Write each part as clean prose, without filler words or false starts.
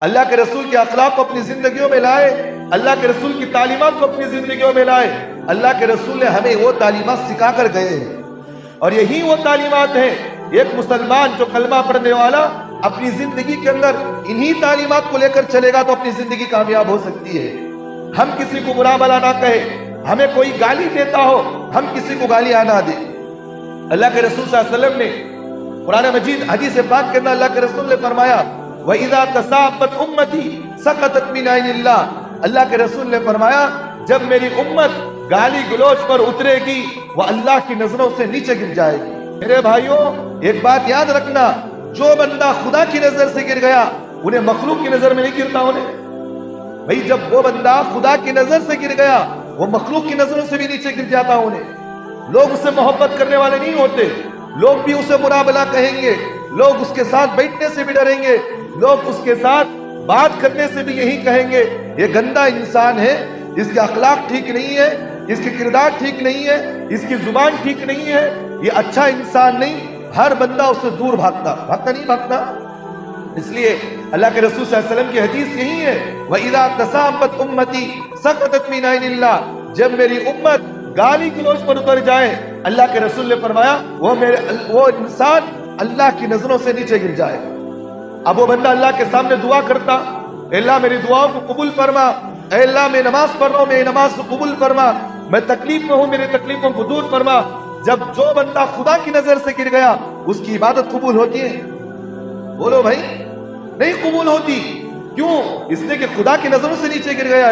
اللہ کے رسول کے اخلاق کو اپنی زندگیوں میں لائے، اللہ کے رسول کی تعلیمات کو اپنی زندگیوں میں لائے۔ اللہ کے رسول نے ہمیں وہ تعلیمات سکھا کر گئے ہیں، اور یہی وہ تعلیمات ہیں۔ ایک مسلمان جو کلمہ پڑھنے والا اپنی زندگی کے اندر انہی تعلیمات کو لے کر چلے گا تو اپنی زندگی کامیاب ہو سکتی ہے۔ ہم کسی کو برا بھلا نہ کہے، ہمیں کوئی گالی دیتا ہو ہم کسی کو گالیاں نہ دیں۔ اللہ کے رسول صلی اللہ علیہ وسلم نے قرآن مجید حدیث پاک کے اندر اللہ کے رسول نے فرمایا وَإِذَا تَسَابَتْ أُمَّتِي سَقَطَتْ مِنْ عَيْنِ اللَّهِ، اللہ کے رسول نے فرمایا جب میری امت گالی گلوچ پر اترے گی وہ اللہ کی نظروں سے نیچے گر جائے گی۔ میرے بھائیوں ایک بات یاد رکھنا، جو بندہ خدا کی نظر سے گر گیا انہیں مخلوق کی نظر میں نہیں گرتا انہیں۔ بھئی جب وہ بندہ خدا کی نظر سے گر گیا وہ مخلوق کی نظروں سے بھی نیچے گر جاتا انہیں۔ لوگ اس سے محبت کرنے والے نہیں ہوتے، لوگ بھی اسے برا بھلا کہیں گے، لوگ اس کے ساتھ بیٹھنے سے بھی ڈریں گے، لوگ اس کے ساتھ بات کرنے سے بھی یہی کہیں گے یہ گندا انسان ہے، اس کے اخلاق ٹھیک نہیں ہے، اس کے کردار ٹھیک نہیں ہے، اس کی زبان ٹھیک نہیں ہے، یہ اچھا انسان نہیں۔ ہر بندہ اس سے دور بھاگتا نہیں بھاگتا۔ اس لیے اللہ کے رسول صلی اللہ علیہ وسلم کی حدیث یہی ہے وَإِذَا تَسَابَتْ أُمَّتِي سَقَطَتْ مِنْ عَيْنِ اللَّهِ، جب میری امت گالی گلوچ پر اتر جائے اللہ کے رسول نے فرمایا وہ انسان اللہ کی نظروں سے نیچے گر جائے۔ اب وہ بندہ اللہ کے سامنے دعا کرتا اے اللہ میری دعاؤں کو قبول فرما، اے اللہ میں نماز پڑھ رہا ہوں میری نماز کو قبول فرما، میں تکلیف میں ہوں میری تکلیفوں کو دور فرما۔ جب جو بندہ خدا کی نظر سے گر گیا اس کی عبادت قبول ہوتی ہے؟ بولو بھائی نہیں قبول ہوتی۔ کیوں؟ اس لیے کہ خدا کی نظروں سے نیچے گر گیا۔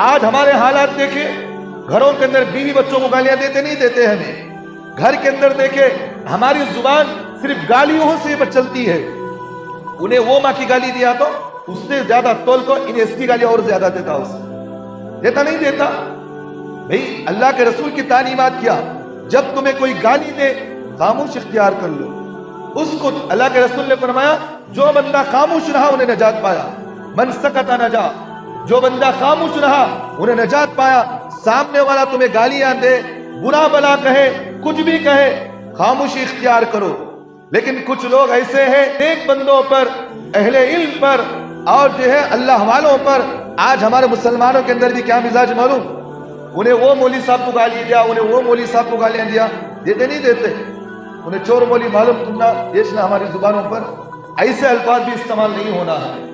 آج ہمارے حالات دیکھیں، گھروں کے اندر بیوی بچوں کو گالیاں دیتے نہیں دیتے ہمیں، گھر کے اندر دیکھیں ہماری زبان صرف گالیوں سے چلتی ہے۔ انہیں وہ ماں کی گالی دیا تو اس سے زیادہ تول کو انہیں اس کی گالی اور زیادہ دیتا، اسے دیتا نہیں دیتا۔ بھئی اللہ کے رسول کی تعلیمات کیا؟ جب تمہیں کوئی گالی دے خاموش اختیار کر لو۔ اس کو اللہ کے رسول نے فرمایا جو بندہ خاموش رہا انہیں نجات پایا، من سکت نجا، جو بندہ خاموش رہا انہیں نجات پایا۔ سامنے والا تمہیں گالیاں دے، برا بلا کہے، کچھ بھی کہے، خاموشی اختیار کرو۔ لیکن کچھ لوگ ایسے ہیں نیک بندوں پر، اہل علم پر اور جو ہے اللہ والوں پر، آج ہمارے مسلمانوں کے اندر بھی کیا مزاج معلوم؟ انہیں وہ مولوی صاحب کو گالی دیا، انہیں وہ مولوی صاحب کو گالیاں دیا، دیتے نہیں دیتے؟ انہیں چور مولوی معلوم، تم نہ دیشنا ہماری زبانوں پر ایسے الفاظ بھی استعمال نہیں ہونا ہے۔